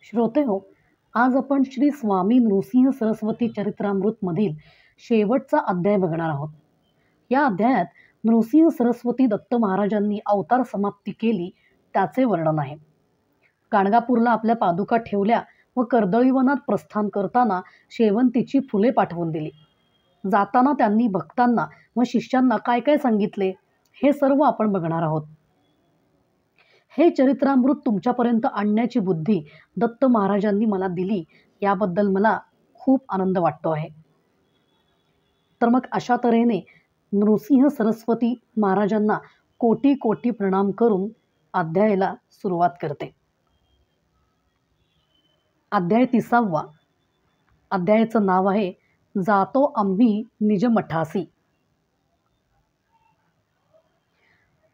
श्रोतेहो, आज आपण श्री स्वामी नृसिंह सरस्वती चरित्रामृतमधील शेवटचा अध्याय बघणार आहोत. या अध्यायात नृसिंह सरस्वती दत्त महाराजांनी अवतार समाप्ती केली त्याचे वर्णन आहे. गाणगापूरला आपल्या पादुका ठेवल्या व कर्दळीवनात प्रस्थान करताना शेवंतीची फुले पाठवून दिली. जाताना त्यांनी भक्तांना व शिष्यांना काय काय सांगितले हे सर्व आपण बघणार आहोत. हे चरित्रामृत तुमच्यापर्यंत आणण्याची बुद्धी दत्त महाराजांनी मला दिली याबद्दल मला खूप आनंद वाटतो आहे. तर मग अशा तऱ्हेने नृसिंह सरस्वती महाराजांना कोटी कोटी प्रणाम करून अध्यायाला सुरुवात करते. अध्याय 30. अध्यायाचं नाव आहे जातो आम्ही निज मठासी.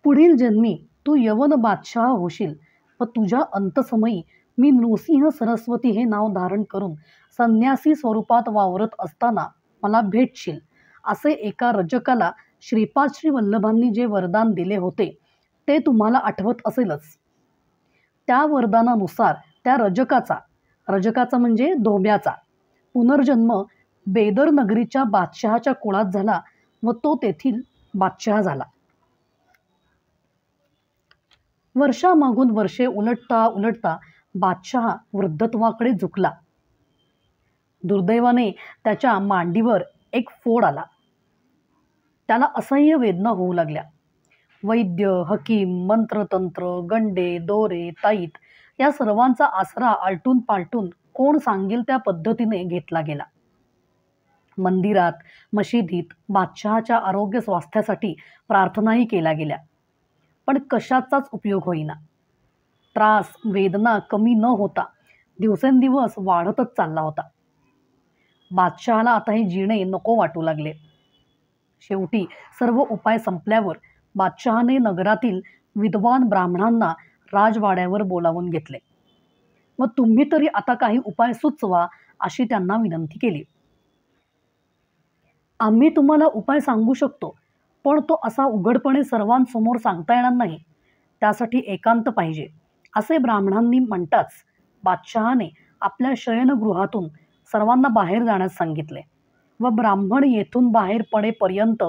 पुढील जन्मी तू यवन बादशाह होशील व तुझ्या अंतसमयी मी नृसिंह सरस्वती हे नाव धारण करून संन्यासी स्वरूपात वावरत असताना मला भेटशील असे एका रजकाला श्रीपाद श्री वल्लभांनी जे वरदान दिले होते ते तुम्हाला आठवत असेलच. त्या वरदानानुसार त्या रजकाचा म्हणजे धोब्याचा पुनर्जन्म बेदर नगरीच्या बादशहाच्या कुळात झाला व तो तेथील बादशहा झाला. वर्षामागून वर्षे उलटता उलटता बादशहा वृद्धत्वाकडे झुकला. दुर्दैवाने त्याच्या मांडीवर एक फोड आला. त्याला असह्य वेदना होऊ लागल्या. वैद्य, हकीम, मंत्रतंत्र, गंडे, दोरे, ताईत या सर्वांचा आसरा आलटून पालटून कोण सांगेल त्या पद्धतीने घेतला गेला. मंदिरात, मशिदीत बादशहाच्या आरोग्य स्वास्थ्यासाठी प्रार्थनाही केल्या गेल्या, पण कशाचाच उपयोग होईना. त्रास वेदना कमी न होता दिवसेंदिवस वाढतच चालला होता. बादशहाला आता हे जिणे नको वाटू लागले. शेवटी सर्व उपाय संपल्यावर बादशहाने नगरातील विद्वान ब्राह्मणांना राजवाड्यावर बोलावून घेतले व तुम्ही तरी आता काही उपाय सुचवा अशी त्यांना विनंती केली. आम्ही तुम्हाला उपाय सांगू शकतो, पण तो असा उघडपणे सर्वांसमोर सांगता येणार नाही. त्यासाठी एकांत पाहिजे असे ब्राह्मणांनी म्हणताच बादशहाने आपल्या शयनगृहातून सर्वांना बाहेर जाण्यास सांगितले व ब्राह्मण येथून बाहेर पडेपर्यंत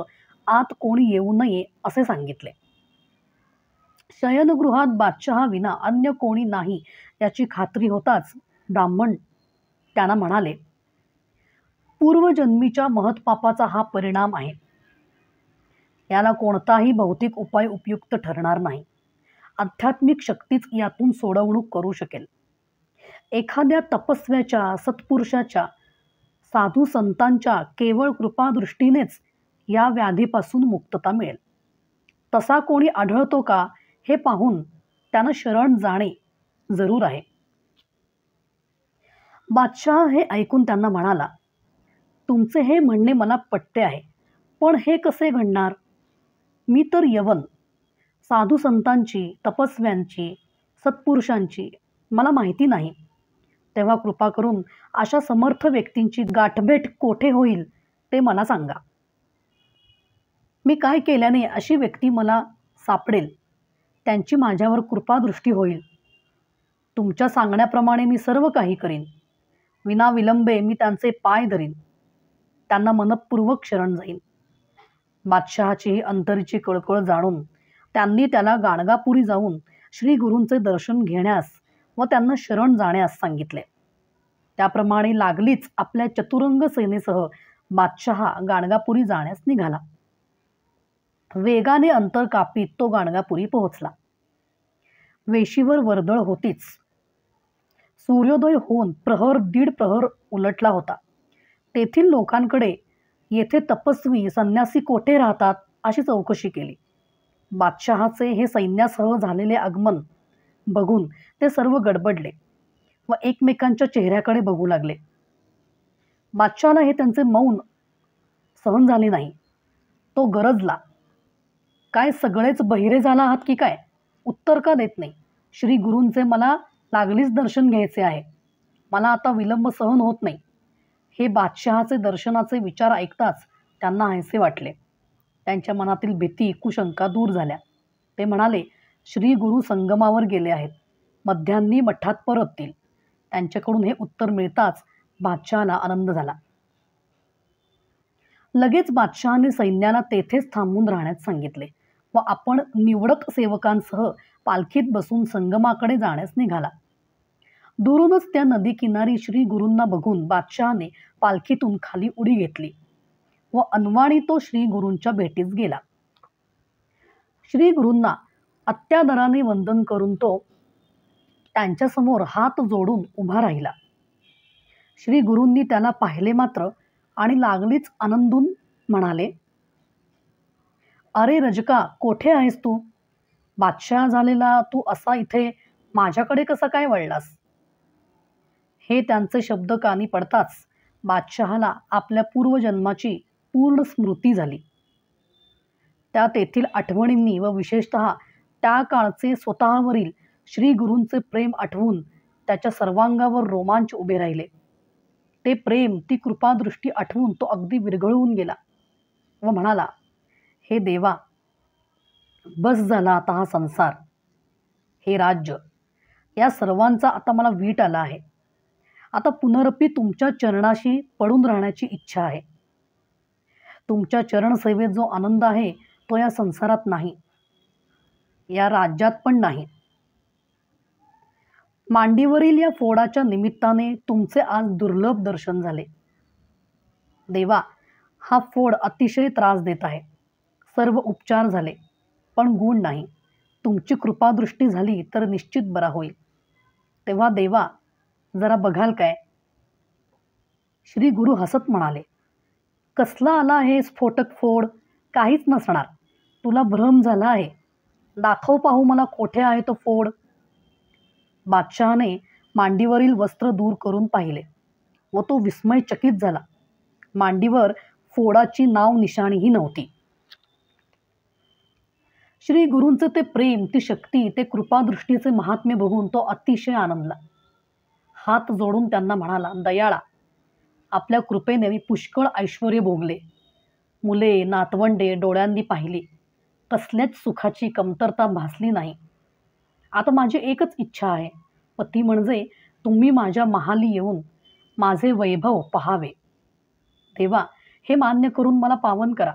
आत कोणी येऊ नये असे सांगितले. शयनगृहात बादशहा विना अन्य कोणी नाही याची खात्री होताच ब्राह्मण त्यांना म्हणाले, पूर्वजन्मीच्या महत्पापाचा हा परिणाम आहे. याला कोणताही भौतिक उपाय उपयुक्त ठरणार नाही. आध्यात्मिक शक्तीच यातून सोडवणूक करू शकेल. एखाद्या तपस्व्याच्या, सत्पुरुषाच्या, साधू संतांच्या केवळ कृपादृष्टीनेच या व्याधीपासून मुक्तता मिळेल. तसा कोणी आढळतो का हे पाहून त्यानं शरण जाणे जरूर आहे. बादशाह हे ऐकून त्यांना म्हणाला, तुमचे हे म्हणणे मला पटते आहे, पण हे कसे घडणार? मी तर यवन, साधू संतांची, तपस्व्यांची, सत्पुरुषांची मला माहिती नाही. तेव्हा कृपा करून अशा समर्थ व्यक्तींची गाठभेट कोठे होईल ते मला सांगा. मी काय केल्याने अशी व्यक्ती मला सापडेल त्यांची माझ्यावर कृपादृष्टी होईल. तुमच्या सांगण्याप्रमाणे मी सर्व काही करीन. विनाविलंबे मी त्यांचे पाय धरीन, त्यांना मनपूर्वक शरण जाईन. बादशहाची ही अंतरीची कळकळ जाणून त्यांनी त्याला गाणगापुरी जाऊन श्री गुरूंचे दर्शन घेण्यास व त्यांना शरण जाण्यास सांगितले. त्याप्रमाणे लागलीच आपल्या चतुरंग सेनेसह बादशहा गाणगापुरी जाण्यास निघाला. वेगाने अंतर कापीत तो गाणगापुरी पोहोचला. वेशीवर वर्दळ होतीच. सूर्योदय होऊन प्रहर दीड प्रहर उलटला होता. तेथील लोकांकडे येथे तपस्वी संन्यासी कोठे राहतात अशी चौकशी केली. बादशहाचे हे सैन्यासह झालेले आगमन बघून ते सर्व गडबडले व एकमेकांच्या चेहऱ्याकडे बघू लागले. बादशहाला हे त्यांचे मौन सहन झाले नाही. तो गरजला, काय सगळेच बहिरे झाला आहात की काय? उत्तर का देत नाही? श्री गुरूंचे मला लागलीच दर्शन घ्यायचे आहे. मला आता विलंब सहन होत नाही. हे बादशहाचे दर्शनाचे विचार ऐकताच त्यांना हायसे वाटले. त्यांच्या मनातील भीती कुशंका दूर झाल्या. ते म्हणाले, श्री गुरु संगमावर गेले आहेत. मध्यान्ही मठात परततील. त्यांच्याकडून हे उत्तर मिळताच बादशहाला आनंद झाला. लगेच बादशहाने सैन्याला तेथेच थांबून राहण्यास सांगितले व आपण निवडक सेवकांसह पालखीत बसून संगमाकडे जाण्यास निघाला. दुरूनच त्या नदी किनारी श्री गुरूंना बघून बादशहाने पालखीतून खाली उडी घेतली व अनवाणी तो श्री गुरूंच्या भेटीस गेला. श्री गुरूंना अत्यादराने वंदन करून तो त्यांच्यासमोर हात जोडून उभा राहिला. श्री गुरूंनी त्याला पाहिले मात्र आणि लागलीच आनंदून म्हणाले, "अरे रजका, कोठे आहेस तू? बादशाह झालेला तू असा इथे माझ्याकडे कसा काय वळलास?" हे त्यांचे शब्द कानी पडताच बादशहाला आपल्या पूर्वजन्माची पूर्ण स्मृती झाली. त्या तेथील आठवणींनी व विशेषतः त्या काळचे स्वतःवरील श्री गुरूंचे प्रेम आठवून त्याच्या सर्वांगावर रोमांच उभे राहिले. ते प्रेम, ती कृपादृष्टी आठवून तो अगदी विरघळून गेला व म्हणाला, "हे देवा, बस झाला आता हा संसार, हे राज्य, या सर्वांचा आता मला वीट आला आहे. आता पुनरपी तुमच्या चरणाशी पडून राहण्याची इच्छा आहे. तुमच्या चरणसेवेत जो आनंद आहे तो या संसारात नाही, या राज्यात पण नाही. मांडीवरील या फोडाच्या निमित्ताने तुमचे आज दुर्लभ दर्शन झाले. देवा, हा फोड अतिशय त्रास देत आहे. सर्व उपचार झाले पण गुण नाही. तुमची कृपादृष्टी झाली तर निश्चित बरा होईल. तेव्हा देवा, जरा बघाल काय?" श्री गुरु हसत म्हणाले, "कसला आला आहे स्फोटक फोड? काहीच नसणार. तुला भ्रम झाला आहे. दाखव पाहू मला कोठे आहे तो फोड." बादशहाने मांडीवरील वस्त्र दूर करून पाहिले व तो विस्मयचकित झाला. मांडीवर फोडाची नाव निशाणीही नव्हती. श्री गुरूंचे ते प्रेम, ती शक्ती, ते कृपादृष्टीचे महात्म्य बघून तो अतिशय आनंदला. हात जोडून त्यांना म्हणाला, "दयाळा, आपल्या कृपेने मी पुष्कळ ऐश्वर्य भोगले. मुले नातवंडे डोळ्यांनी पाहिली. कसल्याच सुखाची कमतरता भासली नाही. आता माझी एकच इच्छा आहे व ती म्हणजे तुम्ही माझ्या महाली येऊन माझे वैभव पहावे. देवा, हे मान्य करून मला पावन करा.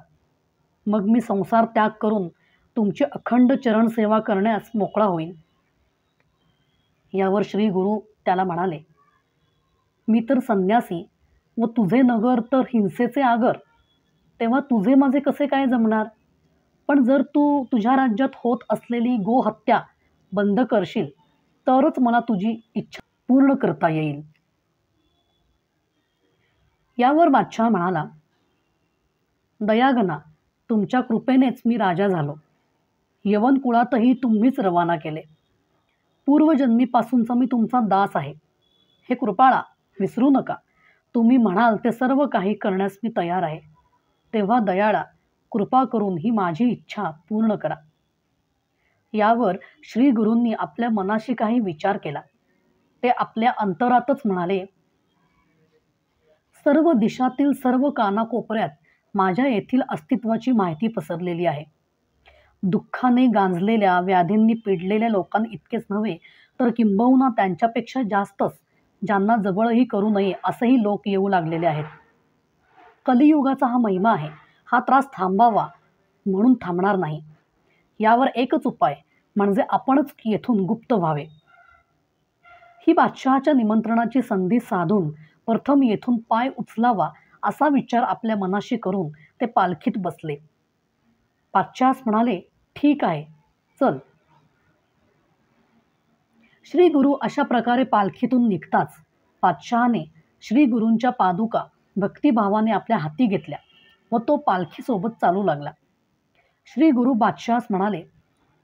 मग मी संसार त्याग करून तुमची अखंड चरणसेवा करण्यास मोकळा होईन." यावर श्री गुरु त्याला म्हणाले, "मी तर संन्यासी व तुझे नगर तर हिंसेचे आगर. तेव्हा तुझे माझे कसे काय जमणार? पण जर तू तुझ्या राज्यात होत असलेली गोहत्या बंद करशील तरच मला तुझी इच्छा पूर्ण करता येईल." यावर बादशाह म्हणाला, "दयागना, तुमच्या कृपेनेच मी राजा झालो. यवन कुळातही तुम्हीच रवाना केले. पूर्वजन्मीपासूनचा मी तुमचा दास आहे. हे कृपाळा, विसरू नका. तुम्ही म्हणाल ते सर्व काही करण्यास मी तयार आहे. तेव्हा दयाळा, कृपा करून ही माझी इच्छा पूर्ण करा." यावर श्री गुरूंनी आपल्या मनाशी काही विचार केला. ते आपल्या अंतरातच म्हणाले, "सर्व दिशातील सर्व कानाकोपऱ्यात माझ्या येथील अस्तित्वाची माहिती पसरलेली आहे. दुःखाने गांजलेल्या, व्याधींनी पिडलेल्या लोकांइतकेच नव्हे तर किंबहुना त्यांच्यापेक्षा जास्तच ज्यांना जवळही करू नये असेही लोक येऊ लागलेले आहेत. कलियुगाचा हा महिमा आहे. हा त्रास थांबावा म्हणून थांबणार नाही. यावर एकच उपाय म्हणजे आपणच येथून गुप्त व्हावे. ही बादशहाच्या निमंत्रणाची संधी साधून प्रथम येथून पाय उचलावा असा विचार आपल्या मनाशी करून ते पालखीत बसले. बादशहास म्हणाले, "ठीक आहे, चल." श्री गुरु अशा प्रकारे पालखीतून निघताच बादशहाने श्री गुरूंच्या पादुका भक्तिभावाने आपल्या हाती घेतल्या व तो पालखीसोबत चालू लागला. श्री गुरु बादशहास म्हणाले,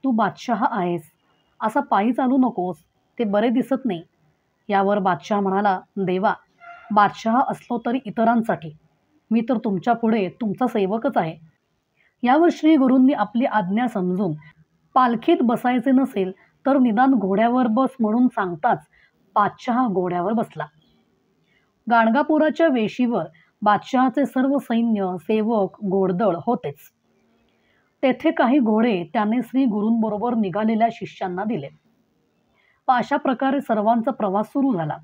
"तू बादशहा आहेस, असा पायी चालू नकोस, ते बरे दिसत नाही." यावर बादशहा म्हणाला, "देवा, बादशहा असलो तरी इतरांसाठी. मी तर तुमच्या पुढे तुमचा सेवकच आहे." यावर श्री गुरूंनी आपली आज्ञा समजून पालखीत बसायचे नसेल तर निदान घोड्यावर बस म्हणून सांगताच बादशहा घोड्यावर बसला. गाणगापुराच्या वेशीवर बादशहाचे सर्व सैन्य, सेवक, घोडदळ होतेच. तेथे काही घोडे त्याने श्री गुरूंबरोबर निघालेल्या शिष्यांना दिले व अशा प्रकारे सर्वांचा प्रवास सुरू झाला.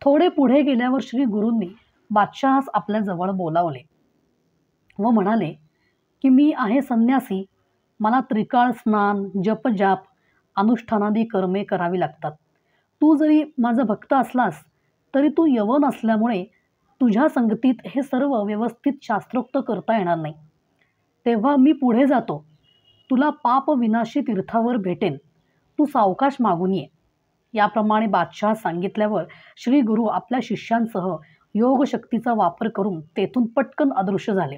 थोडे पुढे गेल्यावर श्री गुरूंनी बादशहास आपल्या जवळ बोलावले व म्हणाले की मी आहे संन्यासी, मला त्रिकाळ स्नान जपजाप अनुष्ठानादी कर्मे करावी लागतात. तू जरी माझा भक्त असलास तरी तू यवन असल्यामुळे तुझ्या संगतीत हे सर्व व्यवस्थित शास्त्रोक्त करता येणार नाही. तेव्हा मी पुढे जातो, तुला पाप विनाशी तीर्थावर भेटेन, तू सावकाश मागून ये. याप्रमाणे बादशहा सांगितल्यावर श्री गुरु आपल्या शिष्यांसह योगशक्तीचा वापर करून तेथून पटकन अदृश्य झाले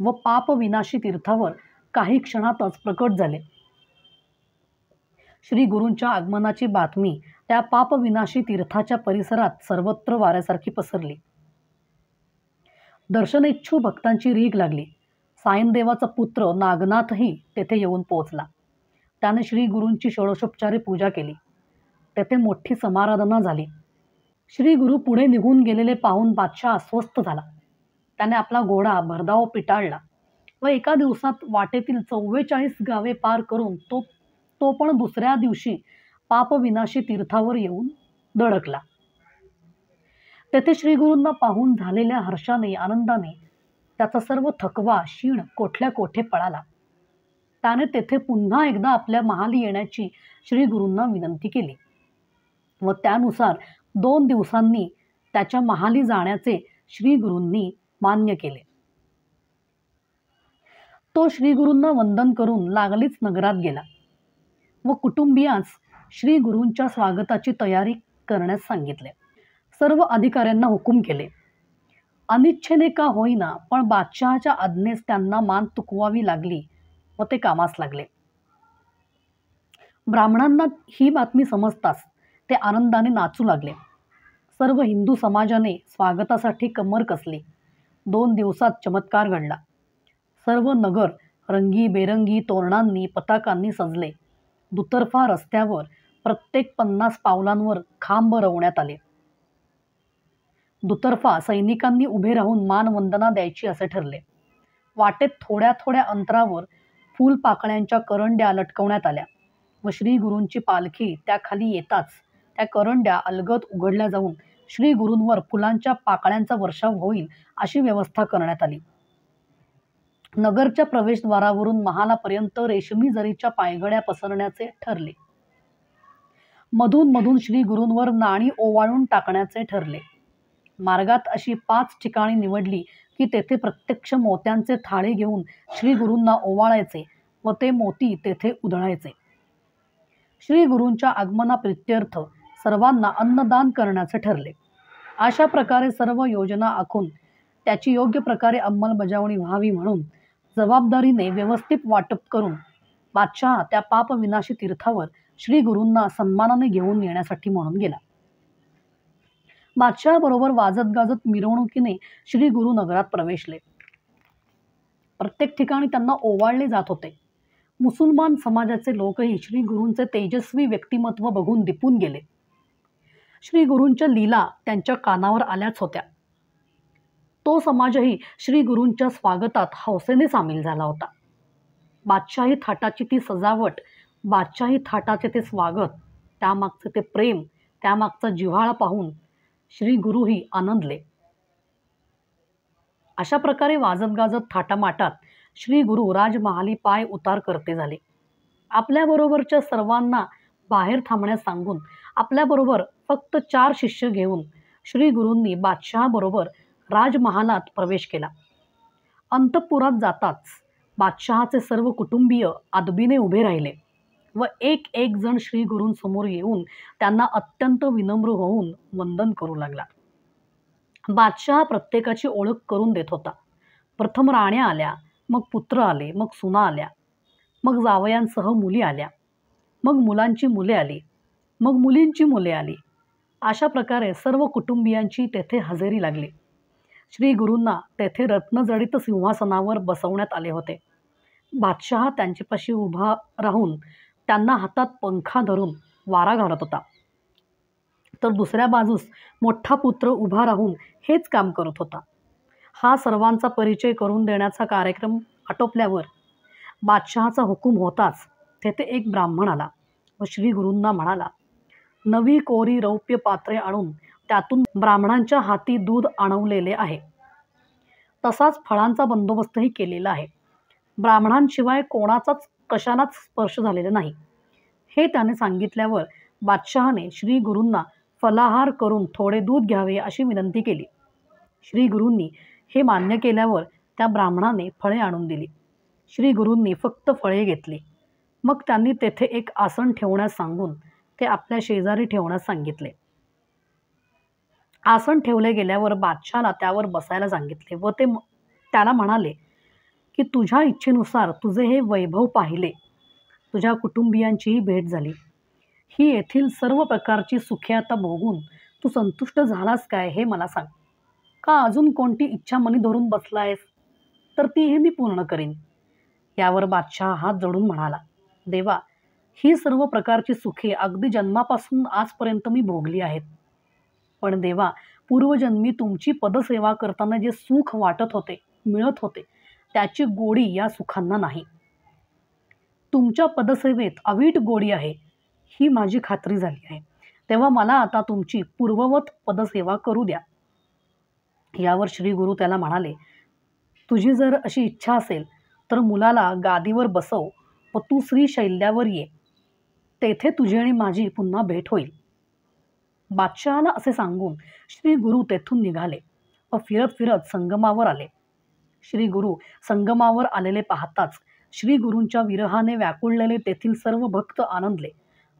व पाप विनाशी तीर्थावर काही क्षणातच प्रकट झाले. श्री गुरूंच्या आगमनाची बातमी त्या पापविनाशी तीर्थाच्या परिसरात सर्वत्र वाऱ्यासारखी पसरली. दर्शनेच्छू भक्तांची रीघ लागली. सायनदेवाचा पुत्र नागनाथही तेथे येऊन पोहोचला. त्याने श्री गुरूंची षोडशोपचारे पूजा केली. तेथे मोठी समाराधना झाली. श्री गुरु पुढे निघून गेलेले पाहून बादशाह अस्वस्थ झाला. त्याने आपला घोडा भरधाव पिटाळला व एका दिवसात वाटेतील 44 गावे पार करून तो पण दुसऱ्या दिवशी पापविनाशी तीर्थावर येऊन धडकला. तेथे श्री गुरूंना पाहून झालेल्या हर्षाने आनंदाने त्याचा सर्व थकवा शीण कोठल्या कोठे पळाला. त्याने तेथे पुन्हा एकदा आपल्या महाली येण्याची श्री गुरूंना विनंती केली व त्यानुसार 2 दिवसांनी त्याच्या महाली जाण्याचे श्री गुरूंनी मान्य केले. तो श्री गुरूंना वंदन करून लागलीच नगरात गेला व कुटुंबियांस श्री गुरूंच्या स्वागताची तयारी करण्यास सांगितले. सर्व अधिकाऱ्यांना हुकूम केले. अनिच्छेने का होईना पण बादशहाच्या आज्ञेस त्यांना मान तुकवावी लागली व ते कामास लागले. ब्राह्मणांना ही बातमी समजताच ते आनंदाने नाचू लागले. सर्व हिंदू समाजाने स्वागतासाठी कंबर कसली. 2 दिवसात चमत्कार घडला. सर्व नगर रंगीबेरंगी तोरणांनी पताकांनी सजले. दुतर्फा रस्त्यावर प्रत्येक 50 पावलांवर खांब रवण्यात आले. दुतर्फा सैनिकांनी उभे राहून मानवंदना द्यायची असे ठरले. वाटेत थोड्या थोड्या अंतरावर फुलपाकळ्यांच्या करंड्या लटकवण्यात आल्या व श्री गुरूंची पालखी त्याखाली येताच त्या करंड्या अलगद उघडल्या जाऊन श्री गुरूंवर फुलांच्या पाकळ्यांचा वर्षाव होईल अशी व्यवस्था करण्यात आली. नगरच्या प्रवेशद्वारावरून महालापर्यंत रेशमी जरीच्या पायघड्या पसरण्याचे ठरले. मधून मधून श्री गुरूंवर नाणी ओवाळून टाकण्याचे ठरले. मार्गात अशी 5 ठिकाणी निवडली की तेथे प्रत्यक्ष मोत्यांचे थाळे घेऊन श्री गुरूंना ओवाळायचे व ते मोती तेथे उधळायचे. श्री गुरूंच्या आगमनाप्रित्यर्थ सर्वांना अन्नदान करण्याचे ठरले. अशा प्रकारे सर्व योजना आखून त्याची योग्य प्रकारे अंमलबजावणी व्हावी म्हणून जबाबदारीने व्यवस्थित वाटप करून बादशहा त्या पापविनाशी तीर्थावर श्री गुरूंना सन्मानाने घेऊन येण्यासाठी म्हणून गेला. बादशहाबरोबर वाजत गाजत मिरवणुकीने श्री गुरु नगरात प्रवेशले. प्रत्येक ठिकाणी त्यांना ओवाळले जात होते. मुसलमान समाजाचे लोकही श्री गुरूंचे तेजस्वी व्यक्तिमत्व बघून दिपून गेले. श्री गुरूंच्या लीला त्यांच्या कानावर आल्याच होत्या. तो समाजही श्री गुरूंच्या स्वागतात हौसेने सामील झाला होता. बादशाही थाटाची ती सजावट, बादशाही थाटाचे ते स्वागत, त्यामागचे ते प्रेम, त्यामागचा जिव्हाळा पाहून श्री गुरूही आनंदले. अशा प्रकारे वाजत गाजत थाटामाटात श्री गुरु राजमहाली पाय उतार करते झाले. आपल्याबरोबरच्या सर्वांना बाहेर थांबण्यास सांगून आपल्याबरोबर फक्त 4 शिष्य घेऊन श्री गुरूंनी बादशहाबरोबर राजमहालात प्रवेश केला. अंतपुरात जाताच बादशहाचे सर्व कुटुंबीय अदबीने उभे राहिले व एक एक जण श्री गुरूंसमोर येऊन त्यांना अत्यंत विनम्र होऊन वंदन करू लागला. बादशहा प्रत्येकाची ओळख करून देत होता. प्रथम राण्या आल्या, मग पुत्र आले, मग सुना आल्या, मग जावयांसह मुली आल्या, मग मुलांची मुले आली, मग मुलींची मुले आली. अशा प्रकारे सर्व कुटुंबियांची तेथे हजेरी लागली. श्री गुरूंना तेथे रत्नजडित सिंहासनावर बसवण्यात आले होते. बादशहा त्यांच्यापाशी उभा राहून त्यांना हातात पंखा धरून वारा घालत होता, तर दुसऱ्या बाजूस मोठा पुत्र उभा राहून हेच काम करत होता. हा सर्वांचा परिचय करून देण्याचा कार्यक्रम आटोपल्यावर बादशहाचा हुकूम होताच तेथे एक ब्राह्मण आला व श्री गुरूंना म्हणाला, नवी कोरी रौप्य पात्रे आणून त्यातून ब्राह्मणांच्या हाती दूध आणवलेले आहे. तसाच फळांचा बंदोबस्तही केलेला आहे. ब्राह्मणांशिवाय कोणाचाच कशालाच स्पर्श झालेला नाही. हे त्याने सांगितल्यावर बादशहाने श्री गुरूंना फलाहार करून थोडे दूध घ्यावे अशी विनंती केली. श्री गुरूंनी हे मान्य केल्यावर त्या ब्राह्मणाने फळे आणून दिली. श्री गुरूंनी फक्त फळे घेतली. मग त्यांनी तेथे एक आसन ठेवण्यास सांगून ते आपल्या शेजारी ठेवण्यास सांगितले. आसन ठेवले गेल्यावर बादशाला त्यावर बसायला सांगितले व ते त्याला म्हणाले की तुझ्या इच्छेनुसार तुझे हे वैभव पाहिले, तुझ्या कुटुंबियांचीही भेट झाली, ही येथील सर्व प्रकारची सुखे आता भोगून तू संतुष्ट झालास काय हे मला सांग. का अजून कोणती इच्छा मनी धरून बसलायस तर तीही मी पूर्ण करीन. यावर बादशाह हात जोडून म्हणाला, देवा, ही सर्व प्रकारची सुखे अगदी जन्मापासून आजपर्यंत मी भोगली आहेत. पण देवा, पूर्वजन्मी तुमची पदसेवा करताना जे सुख वाटत होते, मिळत होते, त्याची गोडी या सुखांना नाही. तुमच्या पदसेवेत अवीट गोडी आहे ही माझी खात्री झाली आहे. तेव्हा मला आता तुमची पूर्ववत पदसेवा करू द्या. यावर श्री गुरु त्याला म्हणाले, तुझी जर अशी इच्छा असेल तर मुलाला गादीवर बसव व तू श्रीशैल्यावर ये. तेथे तुझी आणि माझी पुन्हा भेट होईल. बादशहाला असे सांगून श्री गुरु तेथून निघाले व फिरत फिरत संगमावर आले. श्री गुरु संगमावर आलेले पाहताच श्री गुरूंच्या विरहाने व्याकुळलेले तेथील सर्व भक्त आनंदले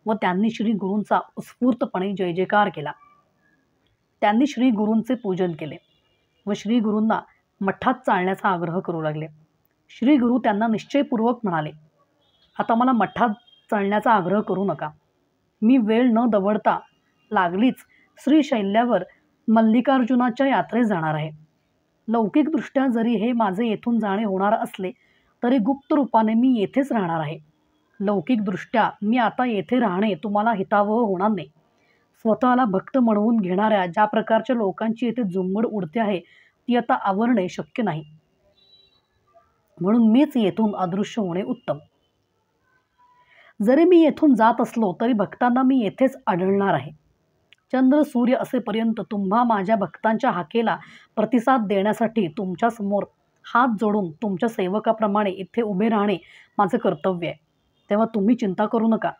व त्यांनी श्री गुरूंचा उत्स्फूर्तपणे जय जयकार केला. त्यांनी श्री गुरूंचे पूजन केले व श्री गुरूंना मठात चालण्याचा आग्रह करू लागले. श्री गुरु त्यांना निश्चयपूर्वक म्हणाले, आता मला मठात चालण्याचा आग्रह करू नका. मी वेळ न दवडता लागलीच श्रीशैल्यावर मल्लिकार्जुनाच्या यात्रेस जाणार आहे. लौकिकदृष्ट्या जरी हे माझे येथून जाणे होणार असले तरी गुप्त रूपाने मी येथेच राहणार आहे. लौकिकदृष्ट्या मी आता येथे राहणे तुम्हाला हितावह होणार नाही. स्वतःला भक्त म्हणवून घेणाऱ्या ज्या प्रकारच्या लोकांची येथे झुंबड उडते आहे ती आता आवरणे शक्य नाही. म्हणून मीच येथून अदृश्य होणे उत्तम. जरी मी येथून जात असलो तरी भक्तांना मी येथेच आढळणार आहे. चंद्र सूर्य असेपर्यंत तुम्हा माझ्या भक्तांच्या हाकेला प्रतिसाद देण्यासाठी तुमच्या समोर हात जोडून तुमच्या सेवकाप्रमाणे इथे उभे राहणे माझे कर्तव्य आहे. तेव्हा तुम्ही चिंता करू नका.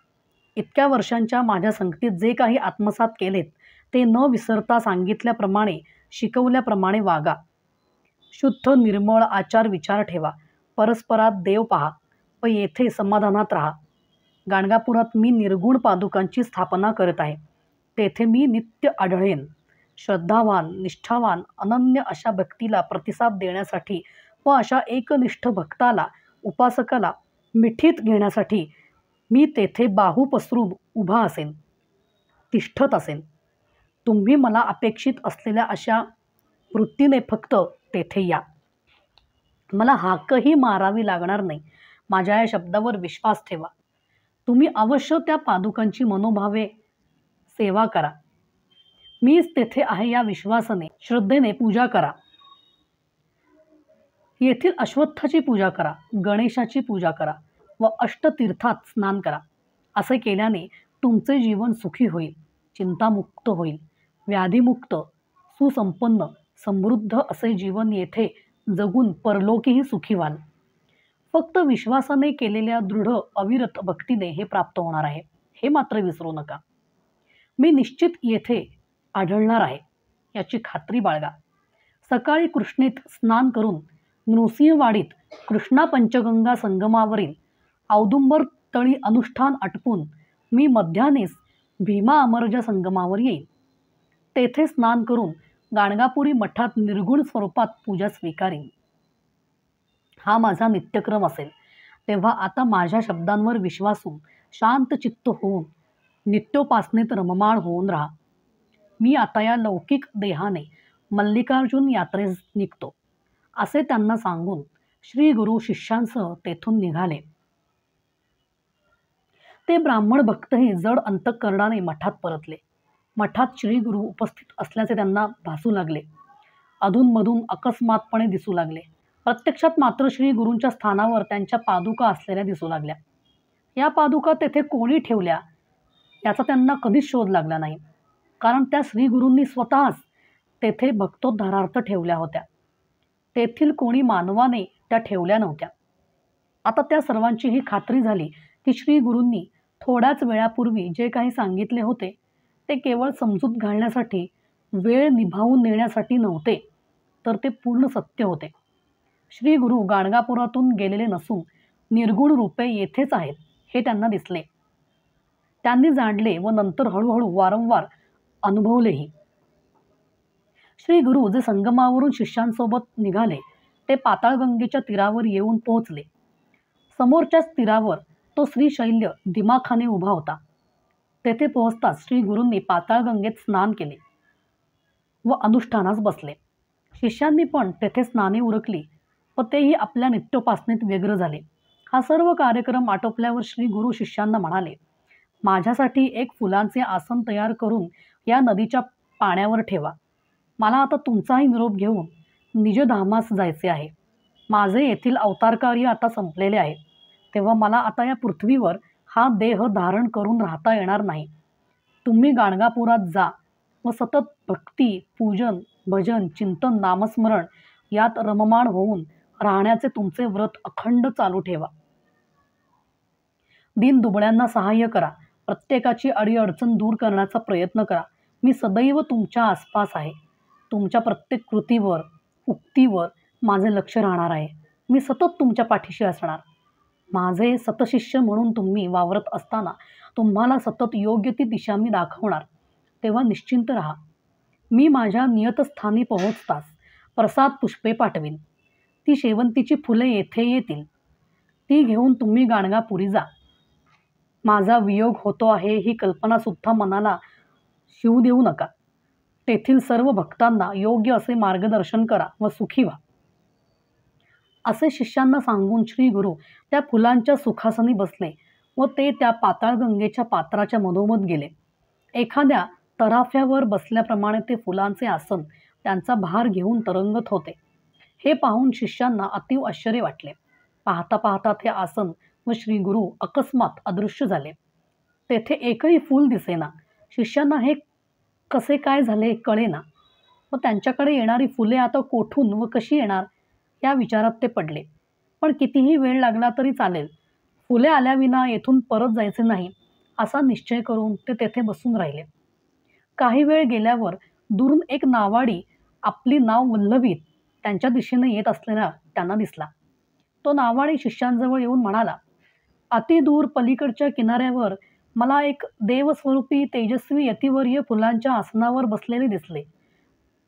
इतक्या वर्षांच्या माझ्या संगतीत जे काही आत्मसात केलेत ते न विसरता सांगितल्याप्रमाणे शिकवल्याप्रमाणे वागा. शुद्ध निर्मळ आचार विचार ठेवा. परस्परात देव पहा व येथे समाधानात राहा. गाणगापुरात मी निर्गुण पादुकांची स्थापना करत आहे. तेथे मी नित्य आढळेन. श्रद्धावान, निष्ठावान, अनन्य अशा भक्तीला प्रतिसाद देण्यासाठी व अशा एकनिष्ठ भक्ताला, उपासकाला मिठीत घेण्यासाठी मी तेथे बाहू पसरून उभा असेन, तिष्ठत असेन. तुम्ही मला अपेक्षित असलेल्या अशा वृत्तीने फक्त तेथे या. मला हाकही मारावी लागणार नाही. माझ्या या शब्दावर विश्वास ठेवा. तुम्ही अवश्य त्या पादुकांची मनोभावे सेवा करा. मीच तेथे आहे या विश्वासाने, श्रद्धेने पूजा करा. येथील अश्वत्थाची पूजा करा, गणेशाची पूजा करा व अष्टतीर्थात स्नान करा. असे केल्याने तुमचे जीवन सुखी होईल, चिंतामुक्त होईल, व्याधीमुक्त, सुसंपन्न, समृद्ध असे जीवन येथे जगून परलोकीही सुखी व्हाल. फक्त विश्वासाने केलेल्या दृढ अविरत भक्तीने हे प्राप्त होणार आहे, हे मात्र विसरू नका. मी निश्चित येथे आढळणार आहे याची खात्री बाळगा. सकाळी कृष्णेत स्नान करून नृसिंहवाडीत कृष्णा पंचगंगा संगमावरील औदुंबर तळी अनुष्ठान आटपून मी मध्यानेस भीमा अमरजा संगमावर येईल. तेथे स्नान करून गाणगापुरी मठात निर्गुण स्वरूपात पूजा स्वीकारीन. हा माझा नित्यक्रम असेल. तेव्हा आता माझ्या शब्दांवर विश्वासून शांत चित्त होऊन नित्योपासनेत रममाण होऊन राहा. मी आता या लौकिक देहाने मल्लिकार्जुन यात्रेस निघतो असे त्यांना सांगून श्री गुरु शिष्यांसह तेथून निघाले. ते ब्राह्मण भक्तही जड अंतःकरणाने मठात परतले. मठात श्री गुरु उपस्थित असल्याचे त्यांना भासू लागले. अधूनमधून अकस्मातपणे दिसू लागले. प्रत्यक्षात मात्र श्री गुरूंच्या स्थानावर त्यांच्या पादुका असलेल्या दिसू लागल्या. या पादुका तेथे कोणी ठेवल्या याचा त्यांना कधीच शोध लागला नाही. कारण त्या श्रीगुरूंनी स्वतःच तेथे भक्तोद्धारार्थ ठेवल्या होत्या. तेथील कोणी मानवाने त्या ठेवल्या नव्हत्या. आता त्या सर्वांची ही खात्री झाली की श्रीगुरूंनी थोड्याच वेळापूर्वी जे काही सांगितले होते ते केवळ समजूत घालण्यासाठी, वेळ निभावून नेण्यासाठी नव्हते, तर ते पूर्ण सत्य होते. श्रीगुरू गाणगापुरातून गेलेले नसून निर्गुण रूपे येथेच आहेत हे त्यांना दिसले. त्यांनी जाणले व नंतर हळूहळू वारंवार अनुभवलेही. श्रीगुरू जे संगमावरून शिष्यांसोबत निघाले ते पाताळगंगेच्या तीरावर येऊन पोहोचले. समोरच्याच तीरावर तो श्रीशैल्य दिमाखाने उभा होता. तेथे पोहोचताच श्रीगुरूंनी पाताळगंगेत स्नान केले व अनुष्ठानास बसले. शिष्यांनी पण तेथे स्नाने उरकली व तेही आपल्या नित्योपासनेत व्यग्र झाले. हा सर्व कार्यक्रम आटोपल्यावर श्रीगुरू शिष्यांना म्हणाले, माझ्यासाठी एक फुलांचे आसन तयार करून या नदीच्या पाण्यावर ठेवा. मला आता तुमचाही निरोप घेऊन निजधामास जायचे आहे. माझे येथील अवतारकार्य आता संपलेले आहे. तेव्हा मला आता या पृथ्वीवर हा देह धारण करून राहता येणार नाही. तुम्ही गाणगापुरात जा व सतत भक्ती, पूजन, भजन, चिंतन, नामस्मरण यात रममाण होऊन राहण्याचे तुमचे व्रत अखंड चालू ठेवा. दीन दुबळ्यांना सहाय्य करा. प्रत्येकाची अडीअडचण दूर करण्याचा प्रयत्न करा. मी सदैव तुमच्या आसपास आहे. तुमच्या प्रत्येक कृतीवर, उक्तीवर माझे लक्ष राहणार आहे. मी सतत तुमच्या पाठीशी असणार. माझे सतशिष्य म्हणून तुम्ही वावरत असताना तुम्हाला सतत योग्य ती दिशा मी दाखवणार. तेव्हा निश्चिंत राहा. मी माझ्या नियतस्थानी पोहोचताच प्रसाद पुष्पे पाठवीन. ती शेवंतीची फुले येथे येतील. ती घेऊन तुम्ही गाणगापुरी जा. माझा वियोग होतो आहे ही कल्पनासुद्धा मनाला शिवू देऊ नका. तेथील सर्व भक्तांना योग्य असे मार्गदर्शन करा व सुखी व्हा. असे शिष्यांना सांगून श्रीगुरू त्या फुलांच्या सुखासनी बसले व ते त्या पाताळगंगेच्या पात्राच्या मधोमध गेले. एखाद्या तराफ्यावर बसल्याप्रमाणे ते फुलांचे आसन त्यांचा भार घेऊन तरंगत होते. हे पाहून शिष्यांना अतीव आश्चर्य वाटले. पाहता पाहता ते आसन व श्रीगुरू अकस्मात अदृश्य झाले. तेथे एकही फूल दिसेना. शिष्यांना हे कसे काय झाले कळेना व त्यांच्याकडे येणारी फुले आता कोठून व कशी येणार या विचारात ते पडले. पण कितीही वेळ लागला तरी चालेल, फुले आल्याविना येथून परत जायचे नाही असा निश्चय करून ते तेथे बसून राहिले. काही वेळ गेल्यावर दुरून एक नावाडी आपली नाव वल्लवीत त्यांच्या दिशेने येत असलेला त्यांना दिसला. तो नावाडी शिष्यांजवळ येऊन म्हणाला, अति दूर पलीकडच्या किनाऱ्यावर मला एक देवस्वरूपी तेजस्वी यतिवर्य फुलांच्या आसनावर बसलेले दिसले.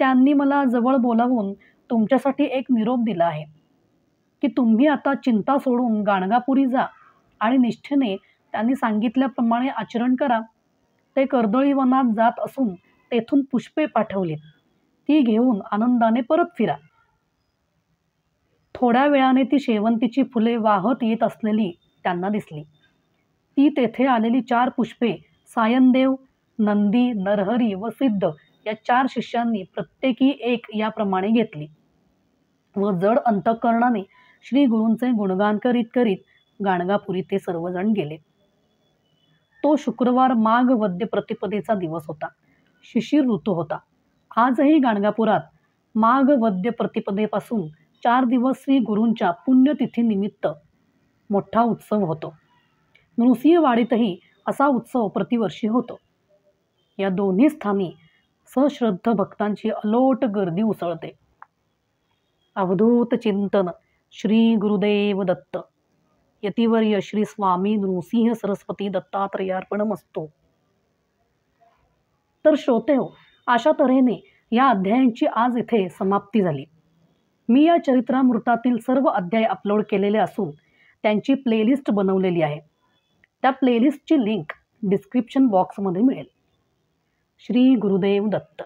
त्यांनी मला जवळ बोलावून तुमच्यासाठी एक निरोप दिला आहे की तुम्ही आता चिंता सोडून गाणगापुरी जा आणि निष्ठेने त्यांनी सांगितल्याप्रमाणे आचरण करा. ते कर्दळी वनात जात असून तेथून पुष्पे पाठवलीत. ती घेऊन आनंदाने परत फिरा. थोड्या वेळाने ती शेवंतीची फुले वाहत येत असलेली त्यांना दिसली. ती तेथे आलेली 4 पुष्पे सायनदेव, नंदी, नरहरी व सिद्ध या 4 शिष्यांनी प्रत्येकी एक याप्रमाणे घेतली व जड अंतःकरणाने श्रीगुरूंचे गुणगान करीत करीत गाणगापुरी ते सर्वजण गेले. तो शुक्रवार माघ वद्य प्रतिपदेचा दिवस होता. शिशिर ऋतू होता. आजही गाणगापुरात माघ वद्य प्रतिपदेपासून 4 दिवस श्रीगुरूंच्या पुण्यतिथीनिमित्त मोठा उत्सव होतो. नृसिंहवाडीतही असा उत्सव प्रतिवर्षी होतो. या दोन्ही स्थानी सश्रद्ध भक्तांची अलोट गर्दी उसळते. अवधूत चिंतन श्री गुरुदेव दत्त. यतिवर्य श्री स्वामी नृसिंह सरस्वती दत्तात्रयार्पणमस्तु. तर श्रोतेहो, अशा तऱ्हेने या अध्यायांची आज इथे समाप्ती झाली. मी या चरित्रामृतातील सर्व अध्याय अपलोड केलेले असून त्यांची प्लेलिस्ट बनवलेली आहे. त्या प्लेलिस्टची लिंक डिस्क्रिप्शन बॉक्समध्ये मिळेल. श्री गुरुदेव दत्त.